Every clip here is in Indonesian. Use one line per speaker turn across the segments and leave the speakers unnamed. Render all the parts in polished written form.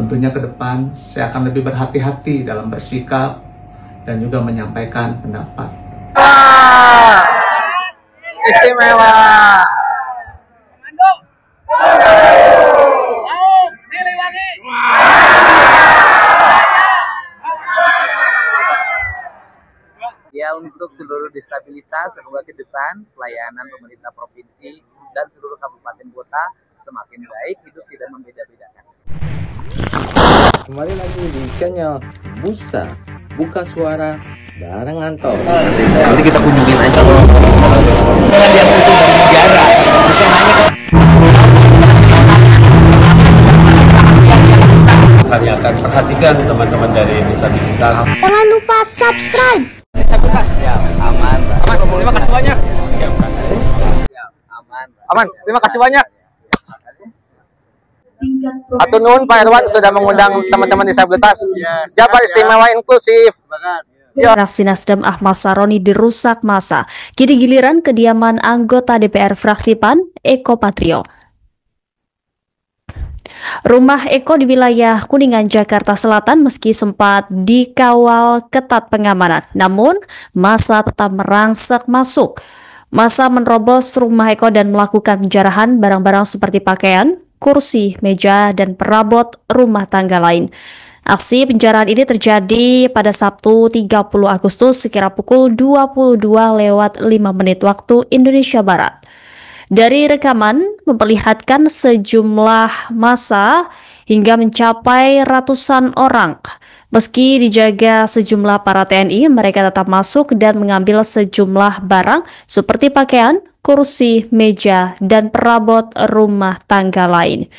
Tentunya ke depan saya akan lebih berhati-hati dalam bersikap dan juga menyampaikan pendapat.
Istimewa. Ya, untuk seluruh disabilitas, semoga ke depan pelayanan pemerintah provinsi dan seluruh kabupaten kota semakin baik, hidup tidak membeda-bedakan.
Kembali lagi di channel Busa Buka Suara bareng Anto.
Nanti kita kunjungin aja loh. Setelah dia putus dari negara, bukan hanya
kami akan perhatikan teman-teman dari disabilitas.
Jangan lupa subscribe.
disabilitas. Siap, aman. Aman. Terima kasih banyak. Siap, siap, aman. Aman. Terima kasih banyak. Atur nuhun Pak Irwan sudah mengundang teman-teman disabilitas. Jabar Istimewa Inklusif.
Fraksi Nasdem Ahmad Saroni dirusak massa. Kini giliran kediaman anggota DPR fraksi PAN, Eko Patrio. Rumah Eko di wilayah Kuningan, Jakarta Selatan meski sempat dikawal ketat pengamanan, namun massa tetap merangsek masuk. Massa menerobos rumah Eko dan melakukan penjarahan barang-barang seperti pakaian, kursi, meja, dan perabot rumah tangga lain. Aksi penjarahan ini terjadi pada Sabtu 30 Agustus sekira pukul 22:05 waktu Indonesia Barat. Dari rekaman memperlihatkan sejumlah massa hingga mencapai ratusan orang. Meski dijaga sejumlah para TNI, mereka tetap masuk dan mengambil sejumlah barang seperti pakaian, kursi, meja, dan perabot rumah tangga lain.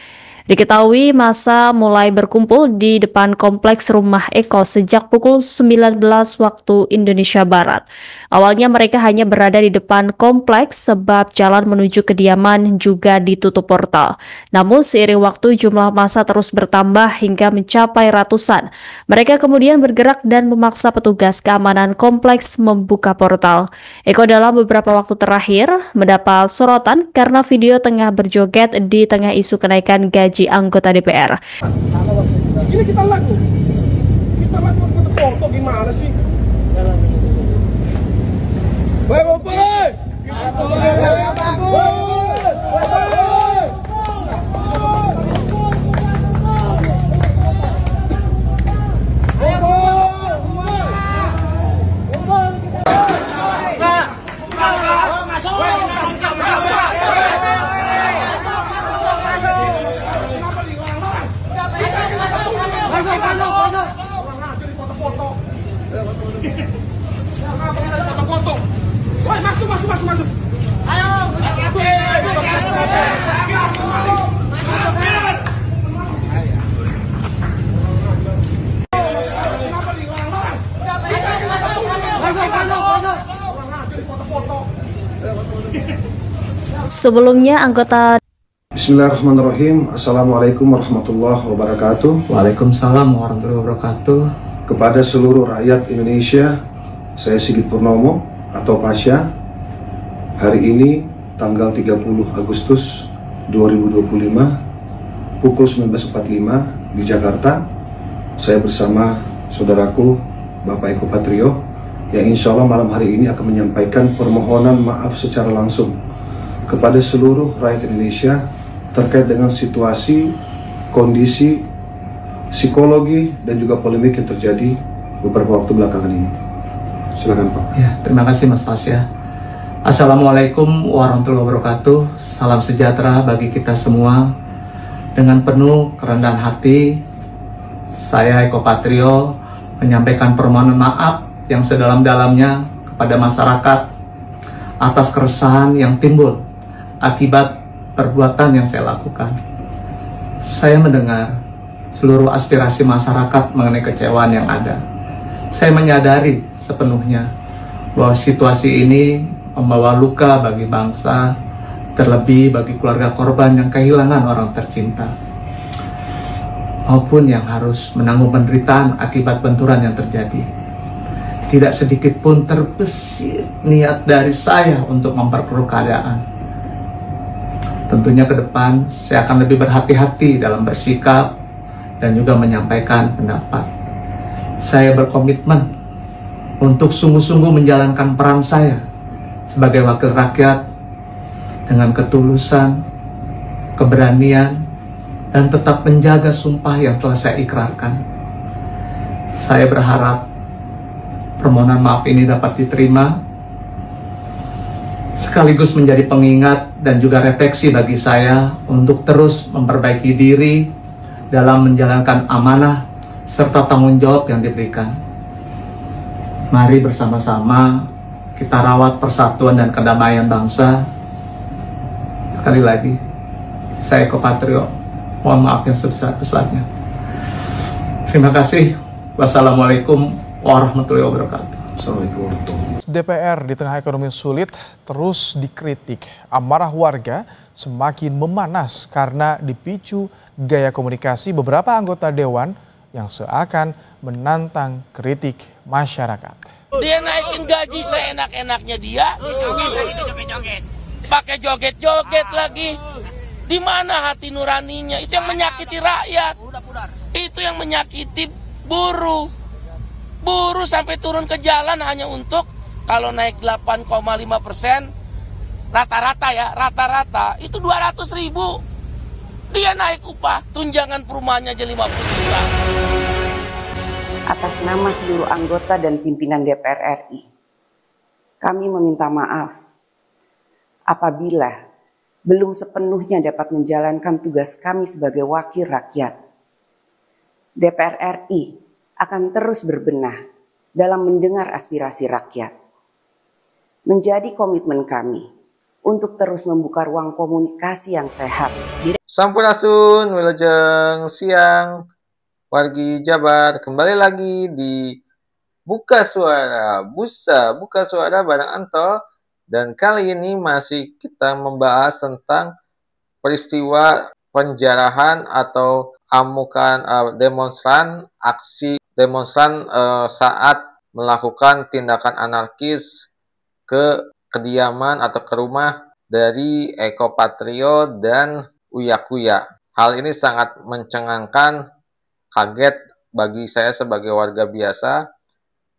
Diketahui massa mulai berkumpul di depan kompleks rumah Eko sejak pukul 19 waktu Indonesia Barat. Awalnya mereka hanya berada di depan kompleks sebab jalan menuju kediaman juga ditutup portal. Namun seiring waktu jumlah massa terus bertambah hingga mencapai ratusan. Mereka kemudian bergerak dan memaksa petugas keamanan kompleks membuka portal. Eko dalam beberapa waktu terakhir mendapat sorotan karena video tengah berjoget di tengah isu kenaikan gaji anggota DPR.
Ini kita lagu foto gimana sih? Masuk. Ayo.
Sebelumnya anggota
Bismillahirrahmanirrahim. Assalamualaikum warahmatullahi wabarakatuh.
Waalaikumsalam warahmatullahi wabarakatuh.
Kepada seluruh rakyat Indonesia, saya Sigit Purnomo atau Pasha. Hari ini tanggal 30 Agustus 2025 pukul 19.45 di Jakarta, saya bersama saudaraku Bapak Eko Patrio yang insya Allah malam hari ini akan menyampaikan permohonan maaf secara langsung kepada seluruh rakyat Indonesia terkait dengan situasi, kondisi, psikologi, dan juga polemik yang terjadi beberapa waktu belakangan ini. Silakan Pak.
Ya, terima kasih Mas Pasha. Assalamualaikum warahmatullahi wabarakatuh. Salam sejahtera bagi kita semua. Dengan penuh kerendahan hati, saya Eko Patrio menyampaikan permohonan maaf yang sedalam-dalamnya kepada masyarakat atas keresahan yang timbul akibat perbuatan yang saya lakukan. Saya mendengar seluruh aspirasi masyarakat mengenai kecewaan yang ada. Saya menyadari sepenuhnya bahwa situasi ini membawa luka bagi bangsa, terlebih bagi keluarga korban yang kehilangan orang tercinta, maupun yang harus menanggung penderitaan akibat benturan yang terjadi. Tidak sedikit pun terbesit niat dari saya untuk memperkeruh keadaan. Tentunya ke depan saya akan lebih berhati-hati dalam bersikap dan juga menyampaikan pendapat. Saya berkomitmen untuk sungguh-sungguh menjalankan peran saya sebagai wakil rakyat dengan ketulusan, keberanian, dan tetap menjaga sumpah yang telah saya ikrarkan. Saya berharap permohonan maaf ini dapat diterima, sekaligus menjadi pengingat dan juga refleksi bagi saya untuk terus memperbaiki diri dalam menjalankan amanah serta tanggung jawab yang diberikan. Mari bersama-sama kita rawat persatuan dan kedamaian bangsa. Sekali lagi, saya Eko Patrio, mohon maaf yang sebesar-besarnya. Terima kasih. Wassalamualaikum warahmatullahi wabarakatuh.
Assalamualaikum warahmatullahi wabarakatuh.
DPR di tengah ekonomi sulit terus dikritik. Amarah warga semakin memanas karena dipicu gaya komunikasi beberapa anggota dewan yang seakan menantang kritik masyarakat.
Dia naikin gaji seenak-enaknya dia, pakai joget-joget lagi. Di mana hati nuraninya? Itu yang menyakiti rakyat. Itu yang menyakiti buruh. Buruh sampai turun ke jalan hanya untuk kalau naik 8,5%, rata-rata ya, rata-rata itu 200.000. Dia naik upah, tunjangan perumahannya aja 50 juta.
Atas nama seluruh anggota dan pimpinan DPR RI, kami meminta maaf apabila belum sepenuhnya dapat menjalankan tugas kami sebagai wakil rakyat. DPR RI akan terus berbenah dalam mendengar aspirasi rakyat. Menjadi komitmen kami untuk terus membuka ruang komunikasi yang sehat.
Sampurasun, wilujeng siang, wargi Jabar, kembali lagi di Buka Suara, Buka Suara bareng Anto, dan kali ini masih kita membahas tentang peristiwa penjarahan atau amukan aksi demonstran saat melakukan tindakan anarkis ke kediaman atau ke rumah dari Eko Patrio dan Uya Kuya. Hal ini sangat mencengangkan, kaget bagi saya sebagai warga biasa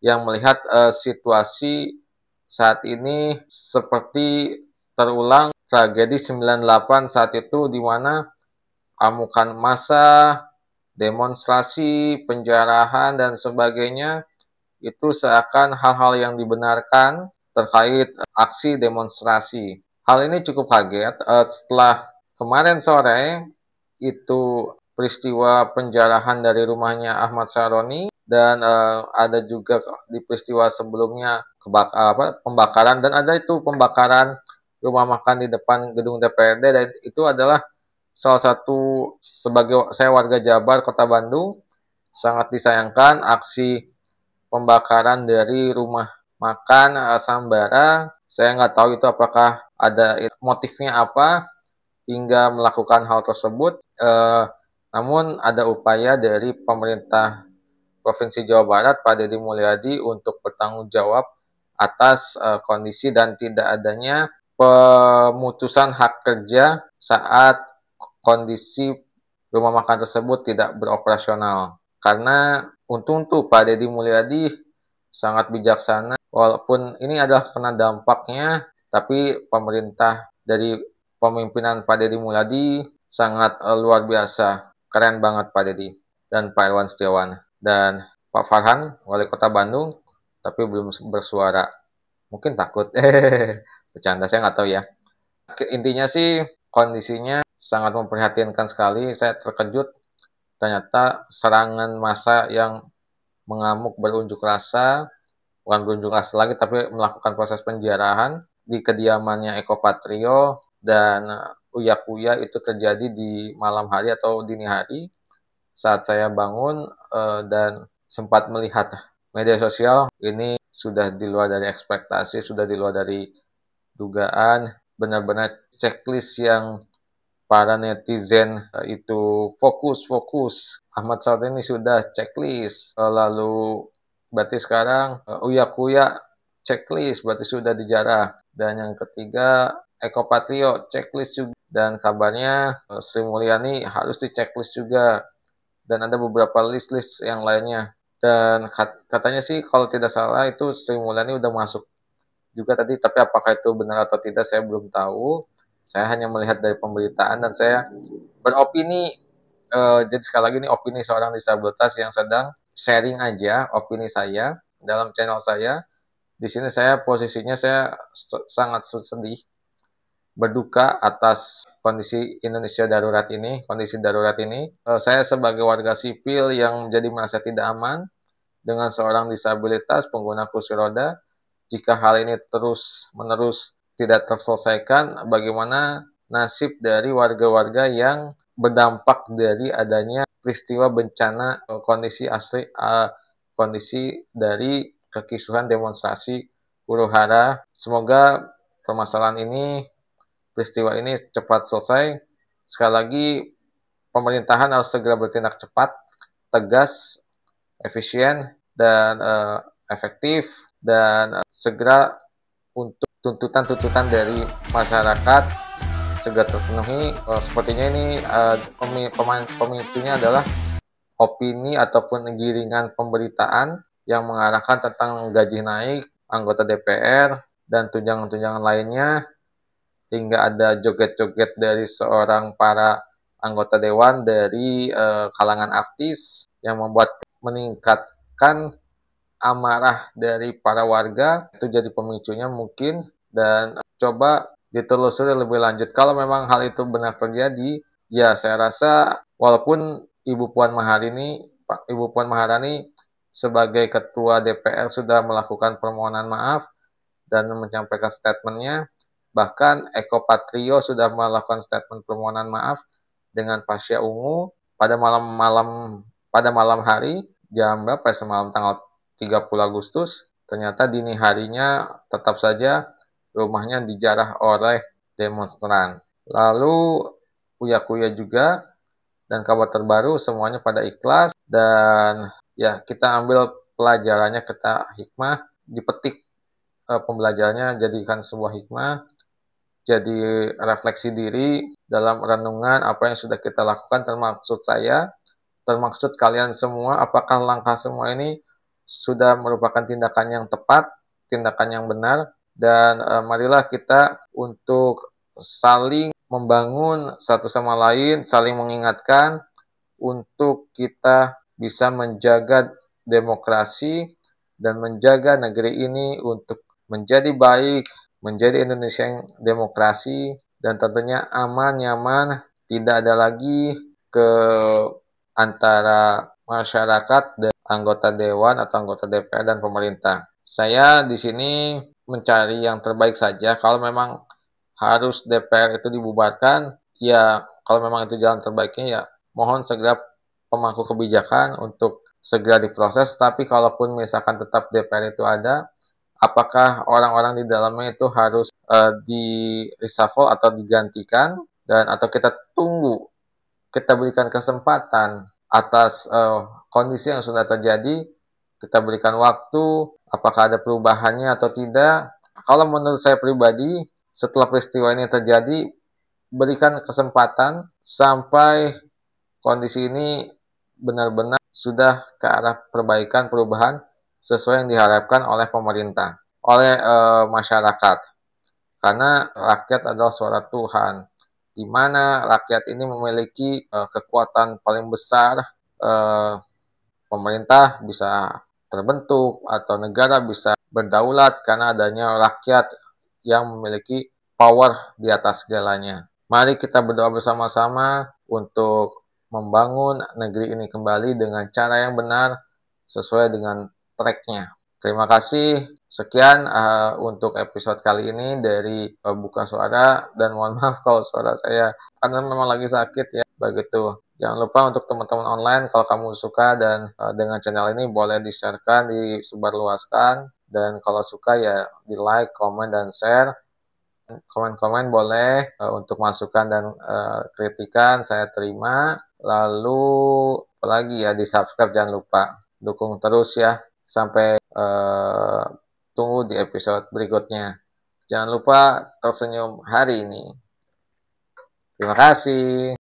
yang melihat situasi saat ini seperti terulang tragedi 98 saat itu, di mana amukan massa, demonstrasi, penjarahan, dan sebagainya itu seakan hal-hal yang dibenarkan terkait aksi demonstrasi. Hal ini cukup kaget setelah kemarin sore itu peristiwa penjarahan dari rumahnya Ahmad Syaroni, dan ada juga di peristiwa sebelumnya pembakaran, dan ada itu pembakaran rumah makan di depan gedung DPRD, dan itu adalah salah satu, sebagai saya warga Jabar, Kota Bandung, sangat disayangkan aksi pembakaran dari rumah makan Sambara. Saya nggak tahu itu apakah ada motifnya apa hingga melakukan hal tersebut. Namun ada upaya dari pemerintah Provinsi Jawa Barat, Pak Deddy Mulyadi, untuk bertanggung jawab atas kondisi dan tidak adanya pemutusan hak kerja saat kondisi rumah makan tersebut tidak beroperasional. Karena untung tuh Pak Deddy Mulyadi sangat bijaksana, walaupun ini adalah kena dampaknya, tapi pemerintah dari pemimpinan Pak Deddy Mulyadi sangat luar biasa. Keren banget Pak Deddy dan Pak Irwan Setiawan. Dan Pak Farhan, Wali Kota Bandung, tapi belum bersuara. Mungkin takut. Bercanda, saya nggak tahu ya. Intinya sih kondisinya sangat memprihatinkan sekali. Saya terkejut. Ternyata serangan massa yang mengamuk berunjuk rasa, bukan berunjuk rasa lagi, tapi melakukan proses penjarahan di kediamannya Eko Patrio dan Uya Kuya itu terjadi di malam hari atau dini hari saat saya bangun dan sempat melihat media sosial. Ini sudah di luar dari ekspektasi, sudah di luar dari dugaan. Benar-benar checklist yang para netizen itu fokus. Ahmad Syaroni sudah checklist, lalu berarti sekarang Uya Kuya checklist, berarti sudah dijarah. Dan yang ketiga Eko Patrio checklist juga, dan kabarnya Sri Mulyani harus di checklist juga. dan ada beberapa list-list yang lainnya. Dan katanya sih kalau tidak salah itu Sri Mulyani udah masuk juga tadi, tapi apakah itu benar atau tidak saya belum tahu. Saya hanya melihat dari pemberitaan dan saya beropini, jadi sekali lagi ini opini seorang disabilitas yang sedang sharing aja opini saya dalam channel saya. Di sini saya posisinya saya sangat sedih, berduka atas kondisi Indonesia darurat ini, kondisi darurat ini. Saya sebagai warga sipil yang menjadi merasa tidak aman dengan seorang disabilitas pengguna kursi roda, jika hal ini terus-menerus tidak terselesaikan, bagaimana nasib dari warga-warga yang berdampak dari adanya peristiwa bencana kondisi dari kekisruhan demonstrasi huru-hara. Semoga permasalahan ini, peristiwa ini cepat selesai. Sekali lagi, pemerintahan harus segera bertindak cepat, tegas, efisien, dan efektif, dan segera untuk tuntutan-tuntutan dari masyarakat segera terpenuhi. Sepertinya ini pemicunya adalah opini ataupun giringan pemberitaan yang mengarahkan tentang gaji naik anggota DPR dan tunjangan-tunjangan lainnya, hingga ada joget-joget dari seorang para anggota dewan dari kalangan artis yang membuat meningkatkan amarah dari para warga. Itu jadi pemicunya mungkin, dan coba ditelusuri lebih lanjut. Kalau memang hal itu benar terjadi, ya saya rasa walaupun Ibu Puan Maharani sebagai Ketua DPR sudah melakukan permohonan maaf dan menyampaikan statementnya, bahkan Eko Patrio sudah melakukan statement permohonan maaf dengan fasya ungu pada malam hari, jam berapa ya, semalam tanggal 30 Agustus, ternyata dini harinya tetap saja rumahnya dijarah oleh demonstran. Lalu Uya-Kuya juga, dan kabar terbaru semuanya pada ikhlas, dan ya kita ambil pelajarannya, kita hikmah, dipetik pembelajarannya, jadikan sebuah hikmah, jadi refleksi diri dalam renungan apa yang sudah kita lakukan, termaksud saya, termaksud kalian semua, apakah langkah semua ini sudah merupakan tindakan yang tepat, tindakan yang benar, dan marilah kita untuk saling membangun satu sama lain, saling mengingatkan untuk kita bisa menjaga demokrasi dan menjaga negeri ini untuk menjadi baik, menjadi Indonesia yang demokrasi, dan tentunya aman, nyaman, tidak ada lagi ke antara masyarakat dan anggota dewan atau anggota DPR dan pemerintah. Saya di sini mencari yang terbaik saja. Kalau memang harus DPR itu dibubarkan, ya kalau memang itu jalan terbaiknya, ya mohon segera pemangku kebijakan untuk segera diproses. Tapi kalaupun misalkan tetap DPR itu ada, apakah orang-orang di dalamnya itu harus di reshuffle atau digantikan, dan atau kita tunggu, kita berikan kesempatan atas kondisi yang sudah terjadi, kita berikan waktu, apakah ada perubahannya atau tidak. Kalau menurut saya pribadi, setelah peristiwa ini terjadi, berikan kesempatan sampai kondisi ini benar-benar sudah ke arah perbaikan, perubahan sesuai yang diharapkan oleh pemerintah, oleh masyarakat. Karena rakyat adalah suara Tuhan, di mana rakyat ini memiliki kekuatan paling besar. Pemerintah bisa terbentuk atau negara bisa berdaulat karena adanya rakyat yang memiliki power di atas segalanya. Mari kita berdoa bersama-sama untuk membangun negeri ini kembali dengan cara yang benar, sesuai dengan tracknya. Terima kasih. Sekian untuk episode kali ini dari Buka Suara, dan mohon maaf kalau suara saya karena memang lagi sakit ya. Begitu. Jangan lupa untuk teman-teman online, kalau kamu suka dan dengan channel ini, boleh di-sharekan, disebarluaskan, dan kalau suka ya di like, komen, dan share. Komen-komen boleh, untuk masukan dan kritikan saya terima. Lalu apalagi ya, di-subscribe jangan lupa. Dukung terus ya. Sampai tunggu di episode berikutnya. Jangan lupa tersenyum hari ini. Terima kasih.